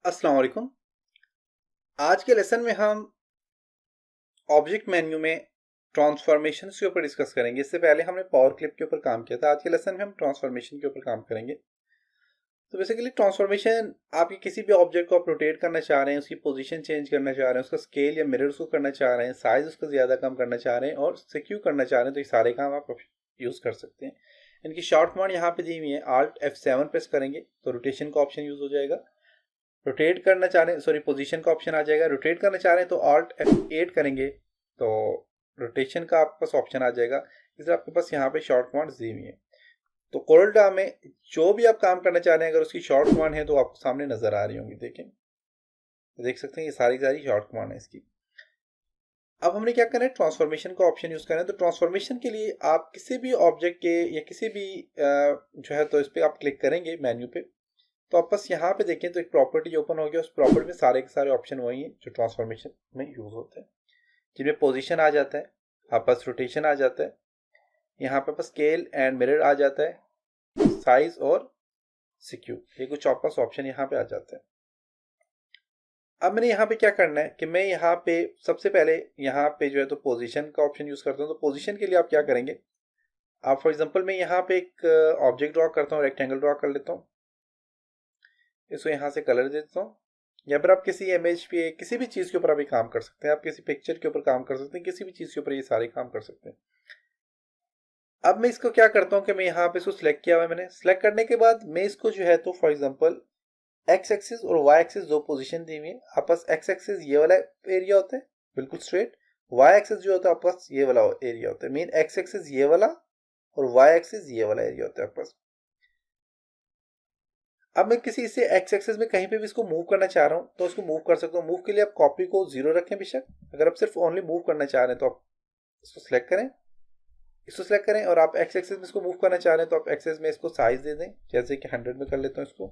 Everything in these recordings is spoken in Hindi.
अस्सलाम वालेकुम। आज के लेसन में हम ऑब्जेक्ट मेन्यू में ट्रांसफॉर्मेशन के ऊपर डिस्कस करेंगे। इससे पहले हमने पावर क्लिप के ऊपर काम किया था। आज के लेसन में हम ट्रांसफॉर्मेशन के ऊपर काम करेंगे। तो बेसिकली ट्रांसफॉर्मेशन, आपके किसी भी ऑब्जेक्ट को आप रोटेट करना चाह रहे हैं, उसकी पोजीशन चेंज करना चाह रहे हैं, उसका स्केल या मिरर उसको करना चाह रहे हैं, साइज उसका ज़्यादा कम करना चाह रहे हैं और सिक्योर करना चाह रहे हैं, तो ये सारे काम आप यूज़ कर सकते हैं। इनकी शॉर्ट कमांड यहाँ पे दी हुई है। Alt F7 प्रेस करेंगे तो रोटेशन का ऑप्शन यूज़ हो जाएगा। रोटेट करना चाह रहे हैं, सॉरी, पोजीशन का ऑप्शन आ जाएगा। रोटेट करना चाह रहे हैं तो Alt F8 करेंगे तो रोटेशन का आपके पास ऑप्शन आ जाएगा। इसलिए आपके पास यहाँ पे शॉर्ट कमांड्स दी हुई है। तो कोरलड्रा में जो भी आप काम करना चाह रहे हैं, अगर उसकी शॉर्ट कमांड है तो आपको सामने नजर आ रही होंगी। देखें, देख सकते हैं ये सारी शॉर्ट कमांड है इसकी। अब हमने क्या करना है, ट्रांसफॉर्मेशन का ऑप्शन यूज करना है। तो ट्रांसफॉर्मेशन के लिए आप किसी भी ऑब्जेक्ट के या किसी भी जो है तो इस पर आप क्लिक करेंगे मेन्यू पे, तो आप बस यहाँ पे देखें तो एक प्रॉपर्टी ओपन हो गया। उस प्रॉपर्टी में सारे के सारे ऑप्शन वही हैं जो ट्रांसफॉर्मेशन में यूज होते हैं, जिनमें पोजीशन आ जाता है, आप पास रोटेशन आ जाता है, यहाँ पे पास स्केल एंड मिरर आ जाता है, साइज और सिक्योर, ये कुछ आप पास ऑप्शन यहाँ पे आ जाते हैं। अब मैंने यहाँ पे क्या करना है कि मैं यहाँ पे सबसे पहले यहाँ पे जो है तो पोजीशन का ऑप्शन यूज करता हूँ। तो पोजीशन के लिए आप क्या करेंगे, आप फॉर एग्जांपल मैं यहाँ पे एक ऑब्जेक्ट ड्रॉ करता हूँ, रेक्टेंगल ड्रॉ कर लेता हूँ, इसको यहाँ से कलर दे देता हूँ। या फिर आप किसी इमेज पे, किसी भी चीज़ के ऊपर अभी काम कर सकते हैं, आप किसी पिक्चर के ऊपर काम कर सकते हैं, किसी भी चीज़ के ऊपर ये सारे काम कर सकते हैं। अब मैं इसको क्या करता हूँ कि मैं यहाँ पे इसको सिलेक्ट किया हुआ है। मैंने सिलेक्ट करने के बाद मैं इसको जो है तो फॉर एग्जांपल एक्स एक्सिस और वाई एक्सिस दो पोजीशन दी हुई है। आपस एक्स एक्सिस ये वाला एरिया होता है बिल्कुल स्ट्रेट, वाई एक्सिस जो होता है आपस ये वाला एरिया होता है। मीन एक्स एक्सिस ये वाला और वाई एक्सिस ये वाला एरिया होता है आपस। अब मैं किसी से एक्स एक्सिस में कहीं पे भी इसको मूव करना चाह रहा हूँ तो इसको मूव कर सकता हूँ। मूव के लिए आप कॉपी को 0 रखें बेशक। अगर आप सिर्फ ओनली मूव करना चाह रहे हैं तो आप इसको सिलेक्ट करें, इसको सिलेक्ट करें। और आप एक्स एक्सिस में इसको मूव करना चाह रहे हैं तो आप एक्सिस में इसको साइज दे दें, जैसे कि 100 में कर लेता हूँ इसको,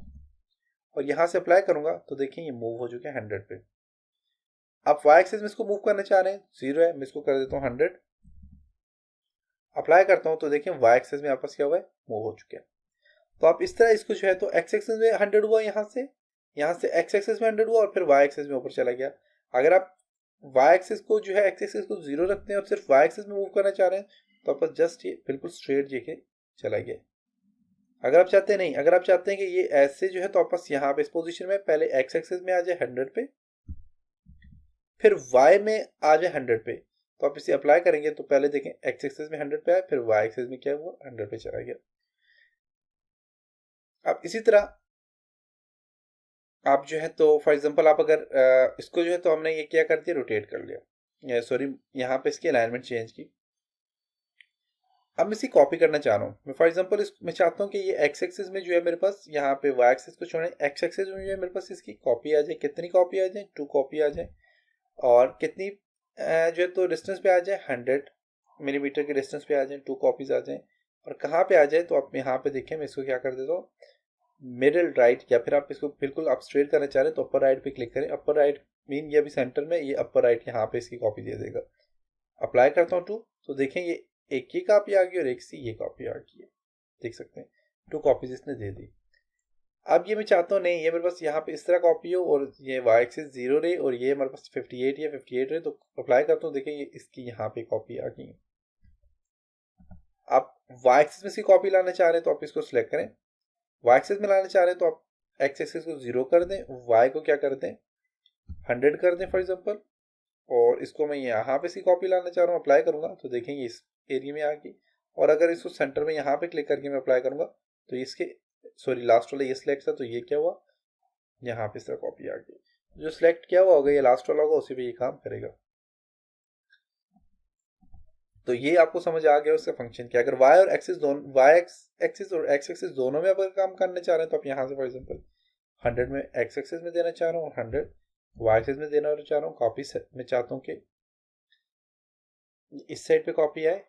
और यहाँ से अप्लाई करूंगा तो देखिए ये मूव हो चुके हैं 100 पे। आप वाई एक्सिस में इसको मूव करना चाह रहे हैं, 0 है, मैं इसको कर देता हूँ 100, अप्लाई करता हूँ तो देखिए वाई एक्सिस में आपस क्या हुआ है, मूव हो चुके हैं। तो आप इस तरह इसको जो है तो एक्स एक्सिस में 100 हुआ, यहाँ से एक्स एक्सिस में 100 हुआ और फिर वाई एक्सिस में ऊपर चला गया। अगर आप वाई एक्सिस को जो है एक्स एक्सिस को 0 रखते हैं और सिर्फ वाई एक्सिस में मूव करना चाह रहे हैं तो आप जस्ट ये बिल्कुल स्ट्रेट जेके चला गया। अगर आप चाहते हैं नहीं, अगर आप चाहते हैं कि ये ऐसे जो है तो आपस यहाँ पे इस पोजीशन में पहले एक्स एक्सिस में आ जाए 100 पे, फिर वाई में आ जाए 100 पे, तो आप इसे अप्लाई करेंगे तो पहले देखें एक्स एक्सिस में 100 पे आए, फिर वाई एक्सिस में क्या हुआ, 100 पे चला गया। अब इसी तरह आप जो है तो फॉर एग्जांपल आप अगर इसको जो है तो हमने ये क्या कर दिया, रोटेट कर लिया, सॉरी यहाँ पे इसकी अलाइनमेंट चेंज की। अब मैं इसी कॉपी करना चाह रहा हूँ। मैं फॉर एग्जांपल मैं चाहता हूँ कि ये एक्स एक्सिस में जो है मेरे पास, यहाँ पे वाई एक्सिस को छोड़े, एक्स एक्सिस में जो है मेरे पास इसकी कॉपी आ जाए। कितनी कॉपी आ जाए, 2 कॉपी आ जाए। और कितनी जो है तो डिस्टेंस पे आ जाए, 100 मिलीमीटर के डिस्टेंस पे आ जाए, 2 कॉपीज आ जाए। और कहाँ पे आ जाए तो आप यहाँ पे देखें, मैं इसको क्या कर देता हूँ, मिडिल राइट, या फिर आप इसको बिल्कुल आप स्ट्रेट करना चाह रहे हैं तो अपर राइट पे क्लिक करें। अपर राइट मीन ये अभी सेंटर में, ये अपर राइट यहाँ पे इसकी कॉपी दे देगा। अप्लाई करता हूँ 2, तो देखें ये एक ही कॉपी आ गई और एक सी ये कॉपी आ गई है, देख सकते हैं 2 कॉपीज इसने दे दी। अब ये मैं चाहता हूँ नहीं, ये मेरे पास यहाँ पे इस तरह कॉपी हो और ये वाई एक्सिस 0 रहे और ये मेरे पास 58 या 58 रहे, तो अप्लाई करता हूँ, देखें ये इसकी यहाँ पे कॉपी आ गई है। आप वाई एक्सिस में इसकी कॉपी लाना चाह रहे हैं तो आप इसको सिलेक्ट करें। वाई एक्सिस में लाना चाह रहे हैं तो आप एक्स एक्सिस को 0 कर दें, वाई को क्या कर दें, 100 कर दें फॉर एग्जाम्पल। और इसको मैं यहाँ पे इसकी कॉपी लाना चाह रहा हूँ, अप्लाई करूंगा तो देखेंगे इस एरिया में आ गई। और अगर इसको सेंटर में यहाँ पे क्लिक करके मैं अप्लाई करूंगा तो इसके, सॉरी लास्ट वाला ये सिलेक्ट था तो ये क्या हुआ, यहाँ पे इस तरह कॉपी आ गई। जो सिलेक्ट किया हुआ होगा ये लास्ट वाला होगा, उसी पे ये काम करेगा। तो ये आपको समझ आ गया उसका फंक्शन क्या। अगर वाई और एक्सिस दोनों, वाई एक्सिस और एक्स एक्सिस दोनों में अगर काम करना चाह रहे हैं तो आप यहाँ से फॉर एग्जाम्पल 100 में एक्स एक्सिस में देना चाह रहा हूँ, 100 वाई एक्सिस में देना चाह रहा हूँ। कॉपी मैं चाहता हूँ कि इस साइड पे कॉपी आए,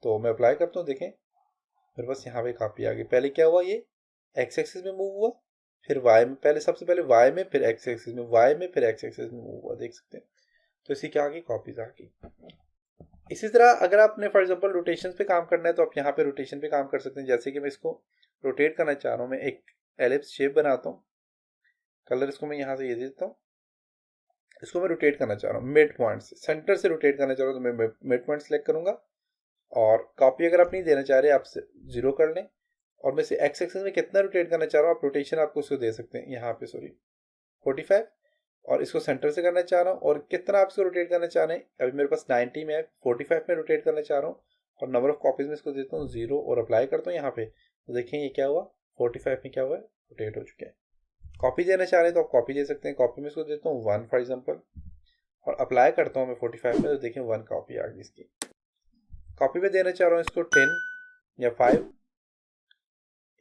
तो मैं अप्लाई करता हूँ, देखें मेरे पास यहाँ पे कॉपी आ गई। पहले क्या हुआ, ये एक्स एक्सिस में मूव हुआ, फिर वाई में, पहले सबसे पहले वाई में, फिर एक्स एक्सिस में, वाई में, फिर एक्स एक्सिस में मूव हुआ, देख सकते हैं। तो इसी क्या आ गई, कॉपीज आ गई। इसी तरह अगर आपने फॉर एग्जांपल रोटेशन पे काम करना है तो आप यहाँ पे रोटेशन पे काम कर सकते हैं। जैसे कि मैं इसको रोटेट करना चाह रहा हूँ, मैं एक एलिप्स शेप बनाता हूँ, कलर इसको मैं यहाँ से ये दे देता हूँ। इसको मैं रोटेट करना चाह रहा हूँ मिड पॉइंट से, सेंटर से रोटेट करना चाह रहा हूँ, तो मैं मिड पॉइंट सेलेक्ट करूंगा। और कॉपी अगर आप नहीं देना चाह रहे, आप 0 कर लें। और मैं से एक्स एक्सिस में कितना रोटेट करना चाह रहा हूँ, आप रोटेशन आपको उसको दे सकते हैं यहाँ पे, सॉरी 45। और इसको सेंटर से करना चाह रहा हूँ, और कितना आप इसको रोटेट करना चाह रहे हैं, अभी मेरे पास 90 में है, 45 में रोटेट करना चाह रहा हूँ। और नंबर ऑफ कॉपीज में इसको देता हूँ 0 और अप्लाई करता हूँ यहाँ पे, तो देखें ये क्या हुआ, 45 में क्या हुआ है, रोटेट हो चुके हैं। कॉपी देना चाह रहे हैं तो आप कॉपी दे सकते हैं, कॉपी में इसको देता हूँ 1 फॉर एग्जाम्पल, और अप्लाई करता हूँ मैं 45 में, तो देखें 1 कॉपी आ गई इसकी। कॉपी में देना चाह रहा हूँ इसको 10 या 5,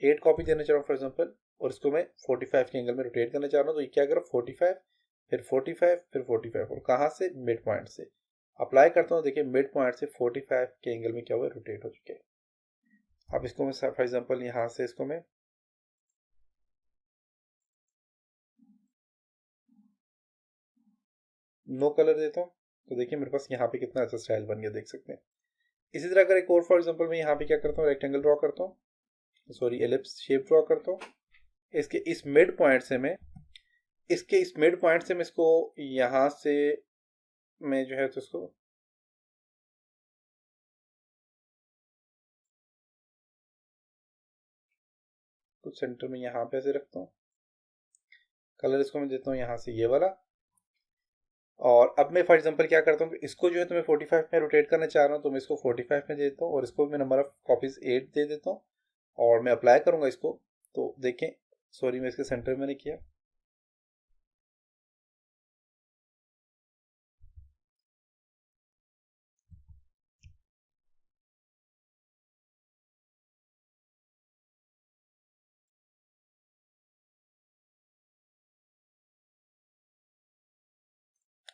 8 कॉपी देना चाह रहा हूँ फॉर एग्जाम्पल, और इसको मैं 45 के एंगल में रोटेट करना चाह रहा हूँ, तो ये क्या करो 45 फिर 45 फिर 45, और कहाँ से, मिड पॉइंट से। अप्लाई करता हूँ, देखिए मिड पॉइंट से 45 के एंगल में क्या हुआ, रोटेट हो चुके हैं। अब इसको मैं फॉर एग्जाम्पल यहाँ से इसको मैं नो कलर देता हूँ, तो देखिए मेरे पास यहाँ पे कितना अच्छा स्टाइल बन गया, देख सकते हैं। इसी तरह अगर एक और फॉर एग्जाम्पल मैं यहाँ पे क्या करता हूँ, रेक्टेंगल ड्रॉ करता हूँ, सॉरी एलिप्स शेप ड्रॉ करता हूँ। इसके इस मिड पॉइंट से मैं इसको यहाँ से मैं जो है तो इसको कुछ सेंटर में यहाँ पे ऐसे रखता हूँ। कलर इसको मैं देता हूँ यहाँ से ये वाला। और अब मैं फॉर एग्जांपल क्या करता हूँ, इसको जो है तो मैं 45 में रोटेट करना चाह रहा हूँ, तो मैं इसको 45 में दे देता हूँ, और इसको मैं नंबर ऑफ कॉपीज 8 दे देता हूँ। और मैं अप्लाई करूँगा इसको, तो देखें, सॉरी मैं इसके सेंटर में नहीं किया।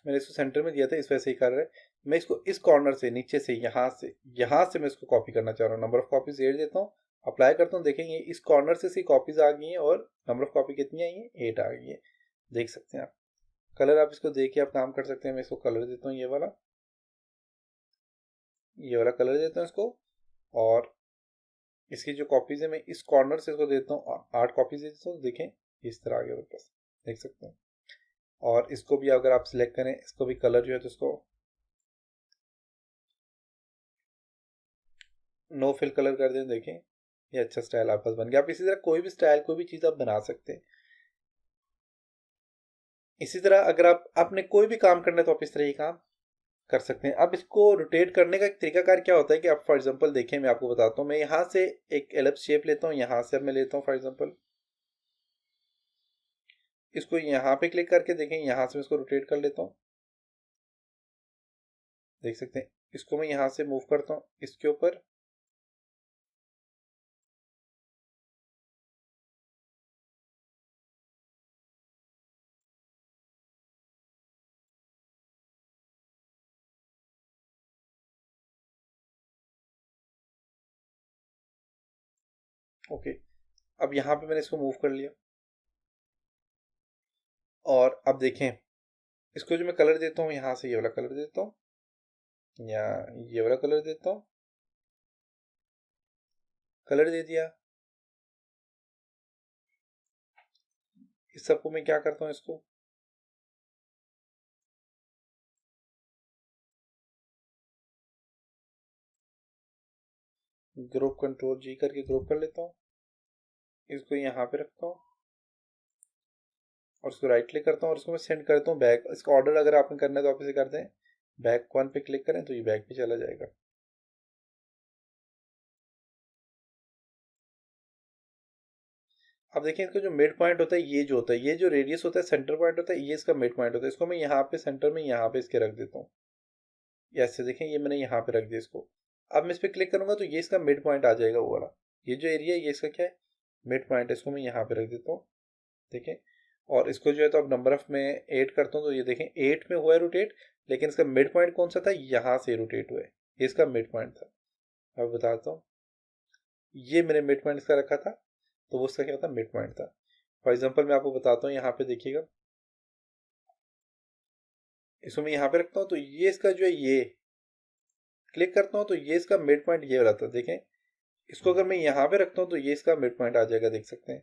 मैंने इसको सेंटर में दिया था, इस वजह से ही कर रहा है। मैं इसको इस कॉर्नर से, नीचे से, यहाँ से मैं इसको कॉपी करना चाह रहा हूँ। नंबर ऑफ कॉपीज 8 देता हूँ, अप्लाई करता हूँ, देखेंगे इस कॉर्नर से कॉपीज आ गई हैं, और नंबर ऑफ कॉपी कितनी आई है, 8 आ गई है, देख सकते हैं आप। कलर आप इसको देख के आप काम कर सकते हैं। मैं इसको कलर देता हूँ ये वाला कलर देता हूँ इसको। और इसकी जो कॉपीज है, मैं इस कॉर्नर से इसको देता हूँ, 8 कॉपीज देता हूँ, देखें इस तरह आ गया मेरे पास, देख सकते हैं। और इसको भी अगर आप सिलेक्ट करें, इसको भी कलर जो है तो इसको नो फिल कलर कर दें, देखें ये अच्छा स्टाइल आपके पास बन गया। आप इसी तरह कोई भी स्टाइल, कोई भी चीज़ आप बना सकते हैं। इसी तरह अगर आपने कोई भी काम करना है, तो आप इस तरह ही काम कर सकते हैं। अब इसको रोटेट करने का एक तरीकाकार क्या होता है कि आप फॉर एग्जांपल देखें, मैं आपको बताता हूँ। मैं यहाँ से एक एलिप्स शेप लेता हूँ, यहाँ से अब मैं लेता हूँ फॉर एग्जांपल, इसको यहाँ पे क्लिक करके देखें, यहाँ से मैं इसको रोटेट कर लेता हूँ, देख सकते हैं। इसको मैं यहाँ से मूव करता हूँ इसके ऊपर, ओके। अब यहाँ पे मैंने इसको मूव कर लिया। और अब देखें, इसको जो मैं कलर देता हूँ, यहाँ से ये वाला कलर देता हूँ, या ये वाला कलर देता हूँ, कलर दे दिया। इस सबको मैं क्या करता हूँ, इसको ग्रुप कंट्रोल जी करके ग्रुप कर लेता हूँ, इसको यहाँ पे रखता हूँ, और इसको राइट क्लिक करता हूँ, और इसको मैं सेंड करता हूँ बैक। इसका ऑर्डर अगर आपने करना है तो आप इसे कर दें, बैक 1 पे क्लिक करें तो ये बैक पे चला जाएगा। अब देखिए, इसका जो मिड पॉइंट होता है, ये जो होता है, ये जो रेडियस होता है, सेंटर पॉइंट होता है, ये इसका मिड पॉइंट होता है। इसको मैं यहाँ पे सेंटर में यहाँ पे इसके रख देता हूँ, ऐसे देखें, ये मैंने यहाँ पे रख दिया इसको। अब मैं इस पर क्लिक करूंगा तो ये इसका मिड पॉइंट आ जाएगा, वो वाला ये जो एरिया है, ये इसका क्या है, मिड पॉइंट है। इसको मैं यहाँ पे रख देता हूँ, देखें। और इसको जो है तो अब नंबर ऑफ में 8 करता हूँ, तो ये देखें 8 में हुआ है रोटेट, लेकिन इसका मिड पॉइंट कौन सा था, यहाँ से रोटेट हुआ है, ये इसका मिड पॉइंट था। अब बताता हूँ, ये मैंने मिड पॉइंट इसका रखा था, तो वो उसका क्या था, मिड पॉइंट था। फॉर एग्जाम्पल मैं आपको बताता हूँ, यहाँ पे देखिएगा, इसको मैं यहाँ पे रखता हूँ, तो ये इसका जो है, ये क्लिक करता हूँ तो ये इसका मिड पॉइंट ये वाला था, देखें। इसको अगर मैं यहाँ पे रखता हूँ तो ये इसका मिड पॉइंट आ जाएगा, देख सकते हैं।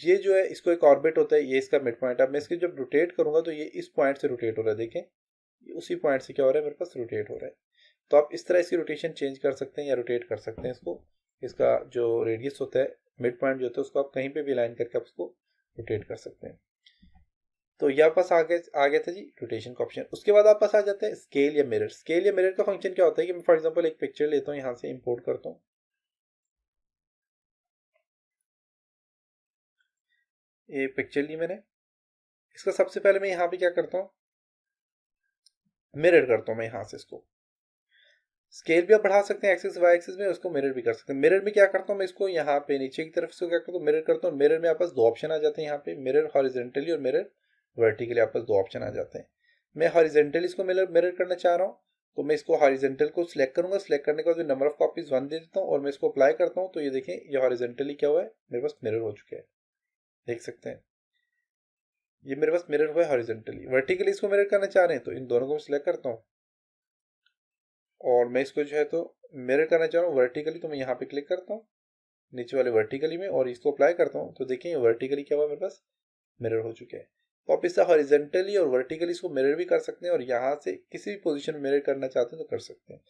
ये जो है इसको एक ऑर्बिट होता है, ये इसका मिड पॉइंट है। अब मैं इसके जब रोटेट करूंगा तो ये इस पॉइंट से रोटेट हो रहा है, देखें ये उसी पॉइंट से क्या हो रहा है मेरे पास रोटेट हो रहा है। तो आप इस तरह इसकी रोटेशन चेंज कर सकते हैं या रोटेट कर सकते हैं इसको। इसका जो रेडियस होता है, मिड पॉइंट जो होता है, उसको आप कहीं पे भी लाइन करके आप उसको रोटेट कर सकते हैं। तो यहाँ पास आ गया था जी रोटेशन का ऑप्शन। उसके बाद आप पास आ जाते हैं स्केल या मिरर। स्केल या मिरर का फंक्शन क्या होता है कि मैं फॉर एग्जांपल एक पिक्चर लेता हूँ, यहाँ से इंपोर्ट करता हूँ, ये पिक्चर ली मैंने। इसका सबसे पहले मैं यहाँ पे क्या करता हूँ, मिरर करता हूँ मैं यहाँ से इसको। स्केल भी आप बढ़ा सकते हैं एक्सिस वाई एक्सिस में, उसको मिरर भी कर सकते हैं। मिरर में क्या करता हूँ मैं, इसको यहाँ पे नीचे की तरफ से क्या करता हूँ, मिरर करता हूँ। मिरर में आपस दो ऑप्शन आ जाते हैं यहाँ पे, मिरर हॉरिजेंटली और मिरर वर्टिकली, आपस दो ऑप्शन आ जाते हैं। मैं हॉरिजेंटली इसको मिरर करना चाह रहा हूँ, तो मैं इसको हॉरिजेंटल को सिलेक्ट करूंगा। सिलेक्ट करने के बाद नंबर ऑफ कॉपीज 1 दे देता हूँ और मैं इसको अप्लाई करता हूँ। तो ये देखें ये हॉरिजेंटली क्या हुआ है, मेरे पास मिरर हो चुका है, देख सकते हैं ये मेरे पास मिरर हुआ है हॉरिजेंटली। वर्टिकली इसको मिरर करना चाह रहे हैं तो इन दोनों को सिलेक्ट करता हूँ और मैं इसको जो है तो मिरर करना चाह रहा हूँ वर्टिकली, तो मैं यहाँ पे क्लिक करता हूँ नीचे वाले वर्टिकली में और इसको अप्लाई करता हूँ। तो देखिए वर्टिकली क्या हुआ, मेरे पास मिरर हो चुके हैं। तो आप इससे हॉरिजेंटली और वर्टिकली इसको मिरर भी कर सकते हैं और यहाँ से किसी भी पोजीशन में मिरर करना चाहते हैं तो कर सकते हैं।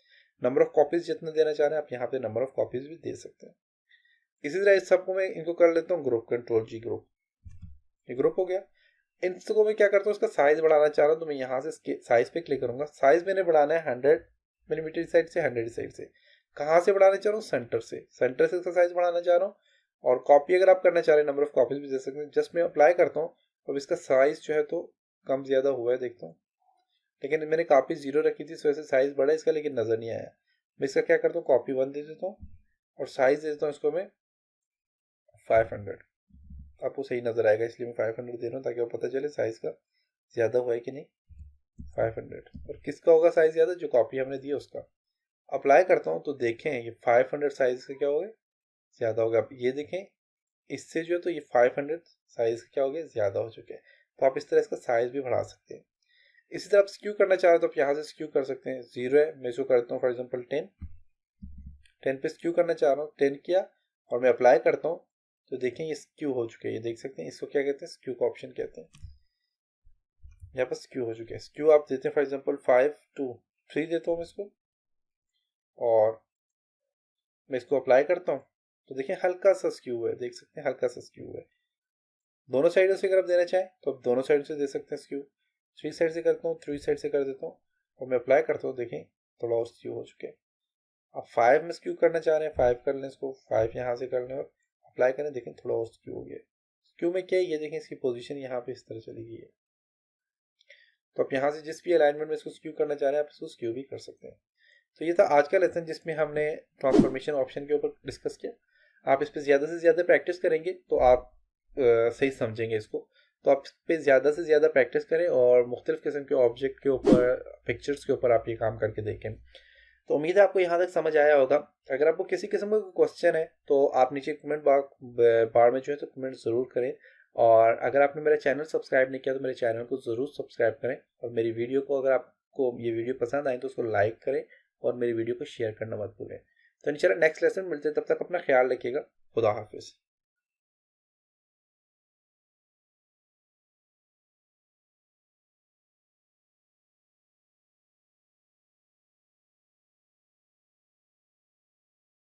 नंबर ऑफ कॉपीज जितना देना चाह रहे हैं आप यहाँ पे नंबर ऑफ कॉपीज भी दे सकते हैं। इसी तरह इस सबको मैं इनको कर लेता हूँ ग्रुप, कंट्रोल जी ग्रुप, ये ग्रुप हो गया। इनको मैं क्या करता हूँ, इसका साइज बढ़ाना चाह रहा हूँ तो मैं यहाँ से साइज पे क्लिक करूंगा। साइज मैंने बढ़ाना है 100 मिलीमीटर साइड से 100 साइड से। कहाँ से बढ़ाना चाह रहा हूँ, सेंटर से, सेंटर से इसका साइज बढ़ाना चाह रहा हूँ। और कॉपी अगर आप करना चाह रहे हैं नंबर ऑफ कॉपीज भी दे सकते हैं। जस्ट मैं अप्लाई करता हूँ, अब इसका साइज जो है तो कम ज़्यादा हुआ है देखता हूँ, लेकिन मैंने कॉपी 0 रखी थी इस वजह से साइज बढ़ा इसका, लेकिन नज़र नहीं आया। मैं इसका क्या करता हूँ, कॉपी 1 दे देता हूँ और साइज दे देता हूँ इसको मैं 500। आपको सही नज़र आएगा इसलिए मैं 500 दे रहा हूँ ताकि आपको पता चले साइज़ का ज़्यादा हुआ है कि नहीं। 500 और किसका होगा साइज़ ज़्यादा, जो कॉपी हमने दी है उसका। अप्लाई करता हूँ तो देखें ये 500 साइज़ का क्या हो गया, ज़्यादा होगा। आप ये देखें इससे जो है तो ये 500 साइज़ का क्या हो गया, ज़्यादा हो चुके हैं। तो आप इस तरह इसका साइज़ भी बढ़ा सकते हैं। इसी तरह आप स्क्यू करना चाह रहे हो तो आप यहाँ से स्क्यू कर सकते हैं। 0 है, मैं इसको करता हूँ फॉर एग्जाम्पल 10 पे स्क्यू करना चाह रहा हूँ, 10 किया और मैं अप्लाई करता हूँ तो देखें ये स्क्यू हो चुके हैं। ये देख सकते हैं, इसको क्या कहते हैं, स्क्यू का ऑप्शन कहते हैं। यहाँ पर स्क्यू हो चुके हैं। स्क्यू आप देते हैं फॉर एग्जाम्पल 5 to 3 देता हूँ मैं इसको और मैं इसको अप्लाई करता हूँ तो देखें हल्का सा स्क्यू है, देख सकते हैं हल्का सा स्क्यू है। दोनों साइडों से अगर आप देना चाहें तो आप दोनों साइड से दे सकते हैं स्क्यू। 3 साइड से करता हूँ, 3 साइड से कर देता हूँ और मैं अप्लाई करता हूँ, देखें थोड़ा और स्क्यू हो चुके हैं। आप 5 में स्क्यू करना चाह रहे हैं, 5 कर लें इसको, 5 यहाँ से कर लें और अप्लाई करें, देखें थोड़ा और स्क्यू हो गया। स्क्यू में क्या है, ये देखें इसकी पोजीशन यहाँ पे इस तरह चली गई है। तो आप यहाँ से जिस भी अलाइनमेंट में इसको स्क्यू करना चाह रहे हैं आप इसको स्क्यू भी कर सकते हैं। तो ये था आज का लेसन जिसमें हमने ट्रांसफॉर्मेशन ऑप्शन के ऊपर डिस्कस किया। आप इस पर ज़्यादा से ज़्यादा प्रैक्टिस करेंगे तो आप सही समझेंगे इसको। तो आप इस पर ज़्यादा से ज़्यादा प्रैक्टिस करें और मुख्तलिफ़ किस्म के ऑब्जेक्ट के ऊपर, पिक्चर्स के ऊपर आप ये काम करके देखें। तो उम्मीद है आपको यहाँ तक समझ आया होगा। अगर आपको किसी किस्म का क्वेश्चन है तो आप नीचे कमेंट बार में जो है तो कमेंट ज़रूर करें। और अगर आपने मेरा चैनल सब्सक्राइब नहीं किया तो मेरे चैनल को ज़रूर सब्सक्राइब करें और मेरी वीडियो को, अगर आपको ये वीडियो पसंद आए तो उसको लाइक करें और मेरी वीडियो को शेयर करना मत भूलें। तो इंशाल्लाह नेक्स्ट लेसन मिलते हैं, तब तक अपना ख्याल रखिएगा। खुदा हाफिज़।